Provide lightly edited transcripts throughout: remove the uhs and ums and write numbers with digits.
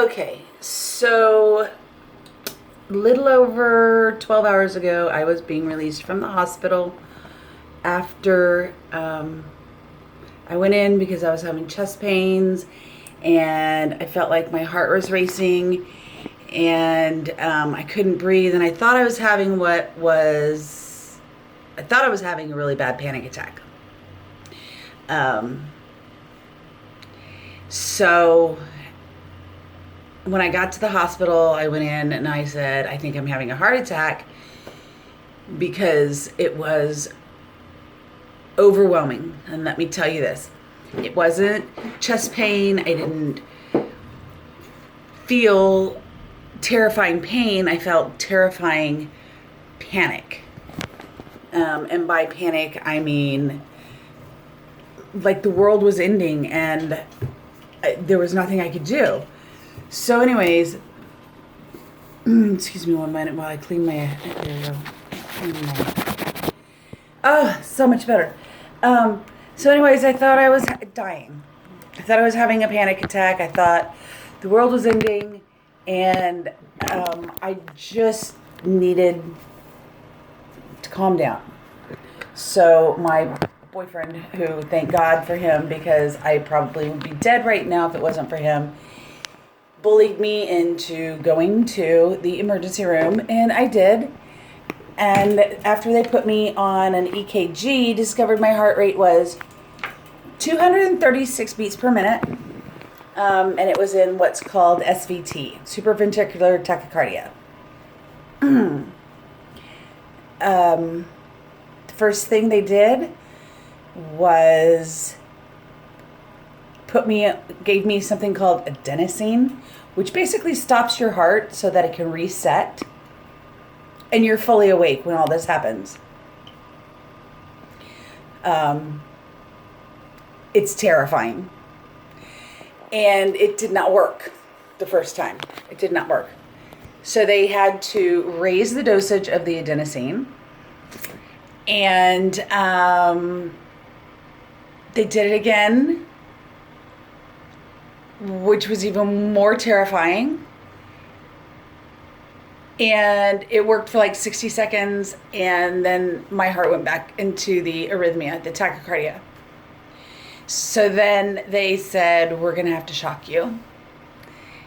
Okay, so little over 12 hours ago, I was being released from the hospital after I went in because I was having chest pains and I felt like my heart was racing and I couldn't breathe, and I thought I was having a really bad panic attack. So when I got to the hospital, I went in and I said, I think I'm having a heart attack, because it was overwhelming. And let me tell you this, it wasn't chest pain. I didn't feel terrifying pain. I felt terrifying panic. And by panic, I mean like the world was ending and there was nothing I could do. So anyways, excuse me one minute while I clean my, there we go. Oh, so much better. So anyways, I thought I was dying. I thought I was having a panic attack. I thought the world was ending, and I just needed to calm down. So my boyfriend, who, thank God for him, because I probably would be dead right now if it wasn't for him, bullied me into going to the emergency room, and I did. And after they put me on an EKG, discovered my heart rate was 236 beats per minute, and it was in what's called SVT, supraventricular tachycardia. The first thing they did was gave me something called adenosine, which basically stops your heart so that it can reset, and you're fully awake when all this happens. It's terrifying. And it did not work the first time. It did not work. So they had to raise the dosage of the adenosine. And they did it again, which was even more terrifying. And it worked for like 60 seconds, and then my heart went back into the arrhythmia, the tachycardia. So then they said, we're going to have to shock you.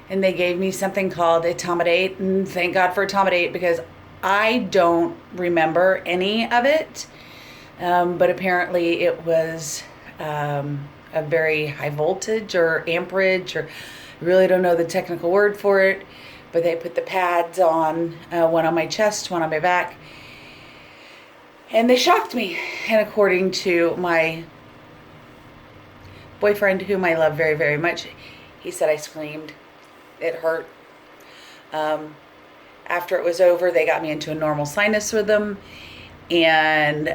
And they gave me something called etomidate, and thank God for etomidate, because I don't remember any of it. But apparently it was a very high voltage or amperage, or I really don't know the technical word for it. But they put the pads on, one on my chest, one on my back, and they shocked me. And according to my boyfriend, whom I love very, very much, he said I screamed. It hurt. After it was over, they got me into a normal sinus rhythm, and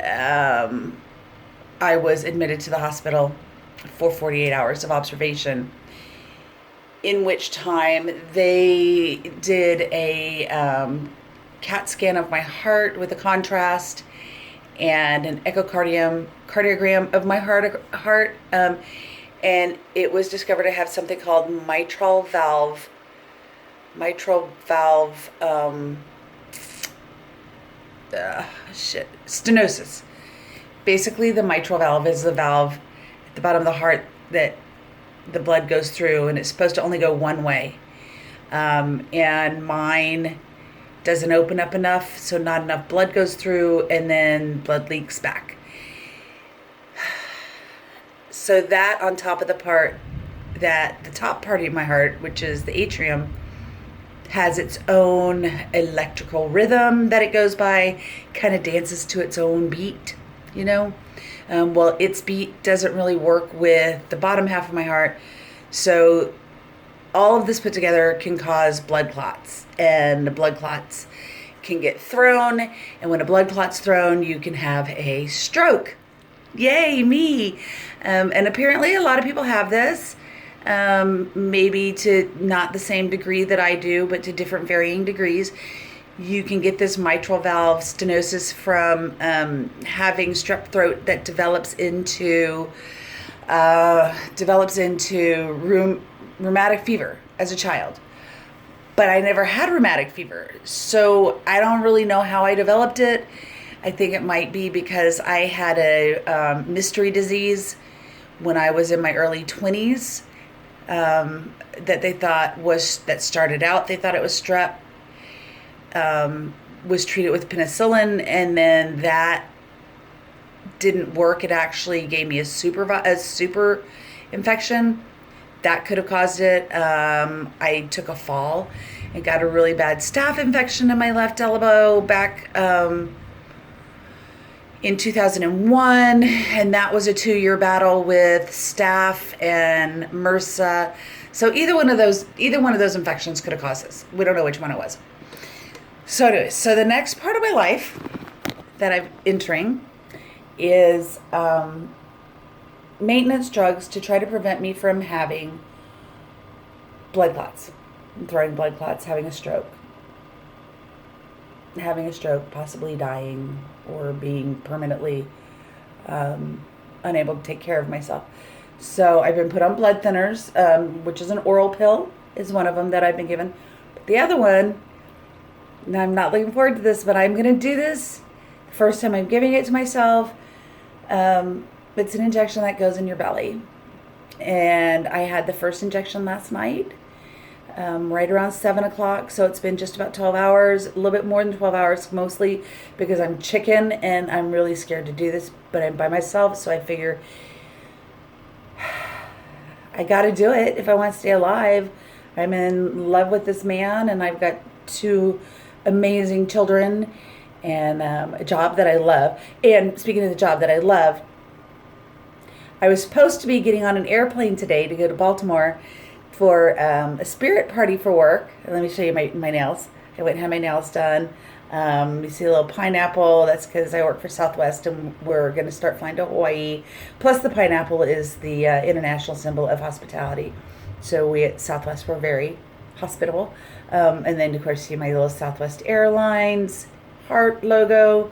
I was admitted to the hospital for 48 hours of observation, in which time they did a CAT scan of my heart with a contrast and an echocardiogram of my heart, and it was discovered I have something called mitral valve stenosis. Basically, the mitral valve is the valve at the bottom of the heart that the blood goes through, and it's supposed to only go one way. And mine doesn't open up enough, so not enough blood goes through, and then blood leaks back. So that, on top of the top part of my heart, which is the atrium, has its own electrical rhythm that it goes by, kind of dances to its own beat, you know? Well, its beat doesn't really work with the bottom half of my heart. So all of this put together can cause blood clots, and the blood clots can get thrown. And when a blood clot's thrown, you can have a stroke. Yay, me. And apparently a lot of people have this, maybe to not the same degree that I do, but to different varying degrees. You can get this mitral valve stenosis from having strep throat that develops into rheumatic fever as a child. but I never had rheumatic fever. So I don't really know how I developed it. I think it might be because I had a mystery disease when I was in my early 20s that they thought that started out, they thought it was strep, was treated with penicillin, and then that didn't work. It actually gave me a super infection. That could have caused it. I took a fall and got a really bad staph infection in my left elbow back in 2001, and that was a 2-year battle with staph and MRSA. So either one of those infections could have caused this. We don't know which one it was. So anyway, so the next part of my life that I'm entering is maintenance drugs to try to prevent me from having blood clots, throwing blood clots, having a stroke, possibly dying, or being permanently unable to take care of myself. So I've been put on blood thinners, which is an oral pill, is one of them that I've been given. But the other one, and I'm not looking forward to this, but I'm going to do this. The first time I'm giving it to myself. It's an injection that goes in your belly. And I had the first injection last night, right around 7 o'clock. So it's been just about 12 hours, a little bit more than 12 hours, mostly because I'm chicken and I'm really scared to do this, but I'm by myself. So I figure I got to do it if I want to stay alive. I'm in love with this man, and I've got 2 amazing children and a job that I love. And speaking of the job that I love, I was supposed to be getting on an airplane today to go to Baltimore for a spirit party for work. Let me show you my nails. I went and had my nails done. You see a little pineapple. That's because I work for Southwest, and we're going to start flying to Hawaii. Plus, the pineapple is the international symbol of hospitality. So we at Southwest were very hospitable. And then, of course, see my little Southwest Airlines heart logo,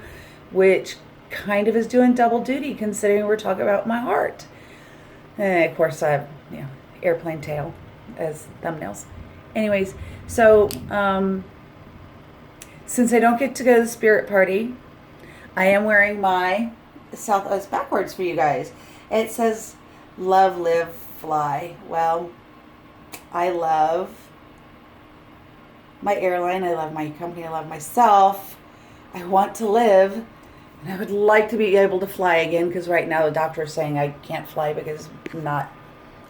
which kind of is doing double duty considering we're talking about my heart. And of course, I have airplane tail as thumbnails. Anyways, so since I don't get to go to the spirit party, I am wearing my Southwest backwards for you guys. It says love, live, fly. Well, I love my airline, I love my company, I love myself. I want to live, and I would like to be able to fly again, because right now the doctor is saying I can't fly because it's not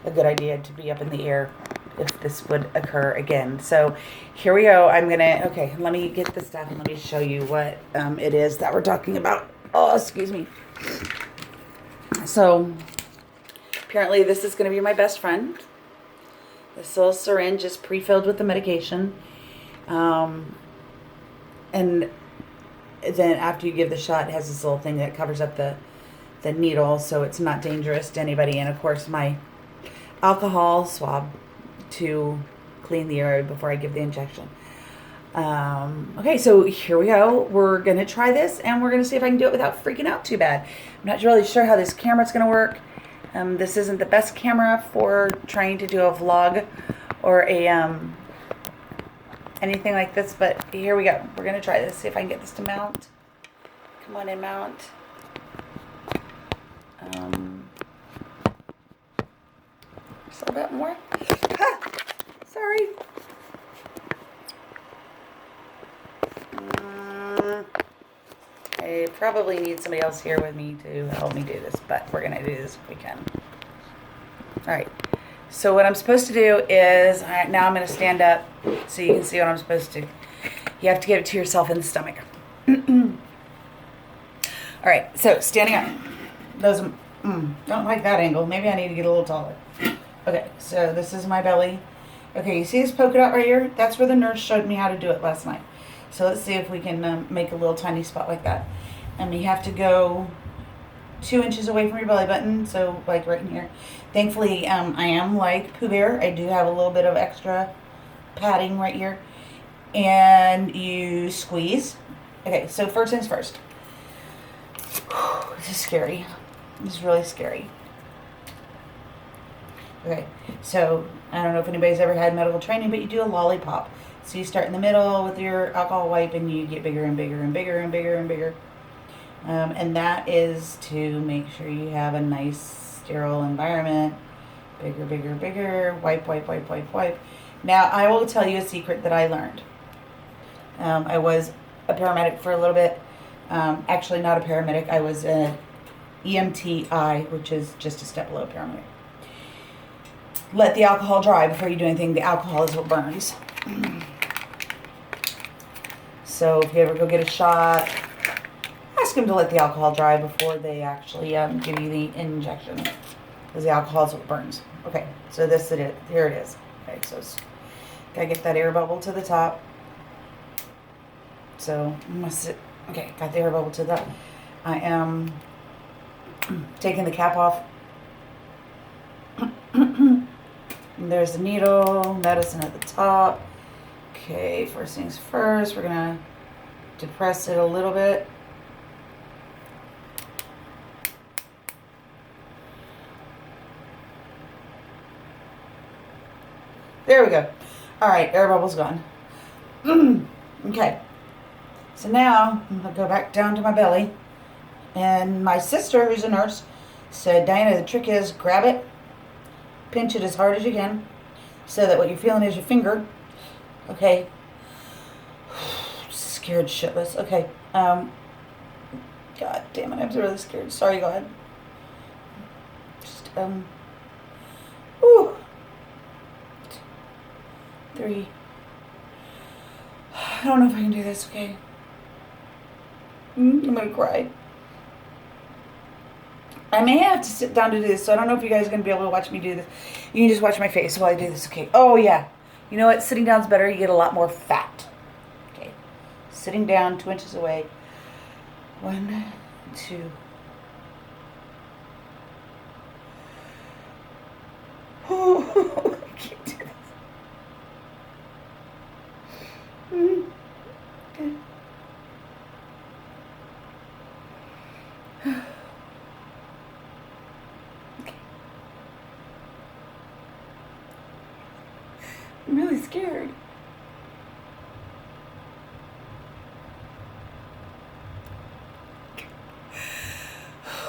a good idea to be up in the air if this would occur again. So here we go. Okay, let me get this stuff and let me show you what it is that we're talking about. Oh, excuse me. So apparently this is going to be my best friend. This little syringe is pre-filled with the medication. And then after you give the shot, it has this little thing that covers up the needle, so it's not dangerous to anybody. And of course, my alcohol swab to clean the area before I give the injection. Okay, so here we go. We're going to try this, and we're going to see if I can do it without freaking out too bad. I'm not really sure how this camera's going to work. This isn't the best camera for trying to do a vlog or a anything like this, but here we go. We're going to try this, see if I can get this to mount. Come on in, mount. Just a little bit more. Ah, sorry. I probably need somebody else here with me to help me do this, but we're going to do this if we can. All right. So what I'm supposed to do is, now I'm going to stand up so you can see what I'm supposed to. You have to give it to yourself in the stomach. All right, so standing up. Those don't like that angle. Maybe I need to get a little taller. Okay, so this is my belly. Okay, you see this polka dot right here? That's where the nurse showed me how to do it last night. So let's see if we can make a little tiny spot like that. And we have to go 2 inches away from your belly button, so like right in here. Thankfully, I am like Pooh Bear. I do have a little bit of extra padding right here. And you squeeze. Okay, so first things first. This is scary. This is really scary. Okay, so I don't know if anybody's ever had medical training, but you do a lollipop. So you start in the middle with your alcohol wipe and you get bigger and bigger and bigger and bigger and bigger. And that is to make sure you have a nice sterile environment. Bigger, bigger, bigger. Wipe, wipe, wipe, wipe, wipe. Now, I will tell you a secret that I learned. I was a paramedic for a little bit. Actually, not a paramedic. I was an EMTI, which is just a step below paramedic. Let the alcohol dry before you do anything. The alcohol is what burns. So if you ever go get a shot, ask them to let the alcohol dry before they actually give you the injection. Because the alcohol is what burns. Okay, so this it is. Here it is. Okay, so gotta get that air bubble to the top. So okay, got the air bubble to the. I am taking the cap off. There's the needle, medicine at the top. Okay, first things first, we're gonna depress it a little bit. There we go. All right, air bubble's gone. Okay. So now I'm gonna go back down to my belly, and my sister, who's a nurse, said, Diana, the trick is grab it, pinch it as hard as you can, so that what you're feeling is your finger. Okay. Scared shitless. Okay. God damn it, I'm really scared. Sorry, God. Just ooh. 3. I don't know if I can do this. Okay. I'm gonna cry. I may have to sit down to do this, so I don't know if you guys are gonna be able to watch me do this. You can just watch my face while I do this. Okay. Oh yeah. You know what? Sitting down's better. You get a lot more fat. Okay. Sitting down 2 inches away. 1, 2. Oh, I can't do this. Okay. I'm really scared.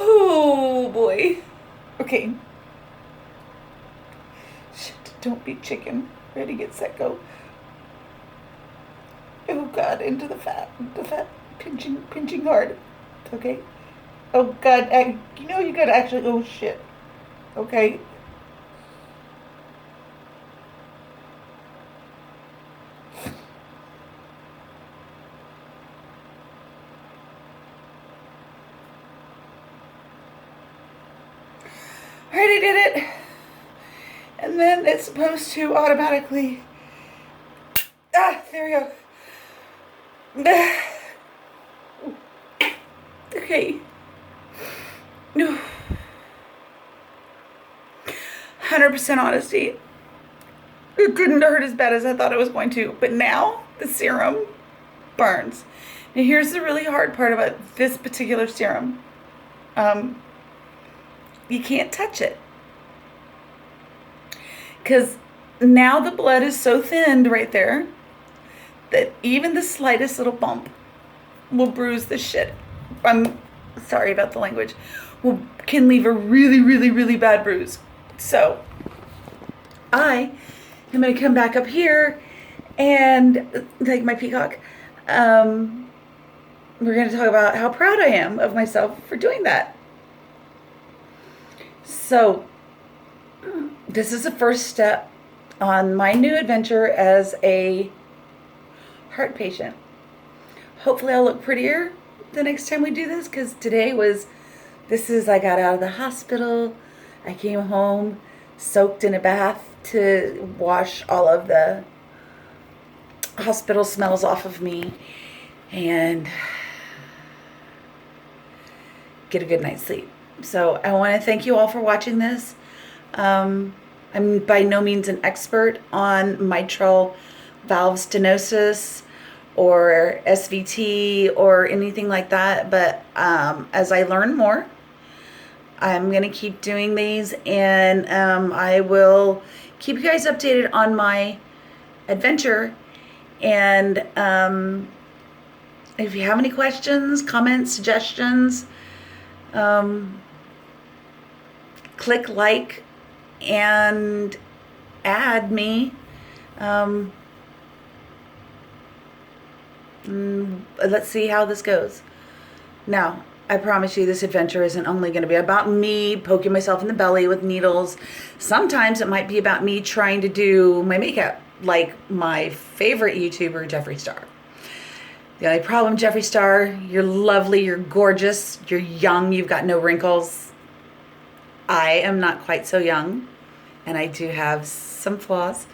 Oh boy. Okay. Shit, don't be chicken. Ready, get set, go. Oh God, into the fat, pinching hard. Okay. Oh God, you gotta actually, oh shit. Okay. Already did it. And then it's supposed to automatically, there we go. Okay. 100% honesty. It didn't hurt as bad as I thought it was going to, but now the serum burns. Now here's the really hard part about this particular serum. You can't touch it. Because now the blood is so thinned right there that even the slightest little bump will bruise the shit. I'm sorry about the language. Can leave a really, really, really bad bruise. So I am going to come back up here and, like my peacock, we're going to talk about how proud I am of myself for doing that. So this is the first step on my new adventure as a heart patient. Hopefully I'll look prettier the next time we do this, because today I got out of the hospital. I came home, soaked in a bath to wash all of the hospital smells off of me and get a good night's sleep. So I want to thank you all for watching this. I'm by no means an expert on mitral valve stenosis or SVT or anything like that, but as I learn more, I'm going to keep doing these, and I will keep you guys updated on my adventure. And if you have any questions, comments, suggestions, click like and add me. Let's see how this goes. Now, I promise you this adventure isn't only going to be about me poking myself in the belly with needles. Sometimes it might be about me trying to do my makeup, like my favorite YouTuber, Jeffree Star. The only problem, Jeffree Star, you're lovely, you're gorgeous, you're young, you've got no wrinkles. I am not quite so young, and I do have some flaws.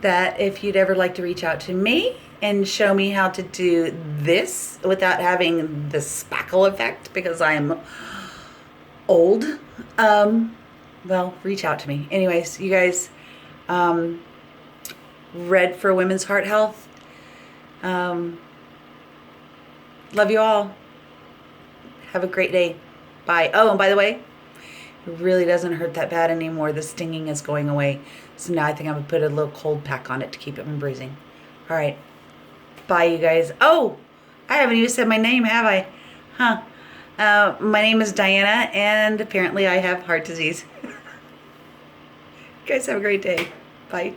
That if you'd ever like to reach out to me and show me how to do this without having the spackle effect, because I am old, well, reach out to me. Anyways, you guys, Red for Women's Heart Health. Love you all. Have a great day. Bye. Oh, and by the way, it really doesn't hurt that bad anymore. The stinging is going away. So now I think I'm going to put a little cold pack on it to keep it from bruising. All right. Bye, you guys. Oh, I haven't even said my name, have I? Huh. My name is Diana, and apparently I have heart disease. You guys have a great day. Bye.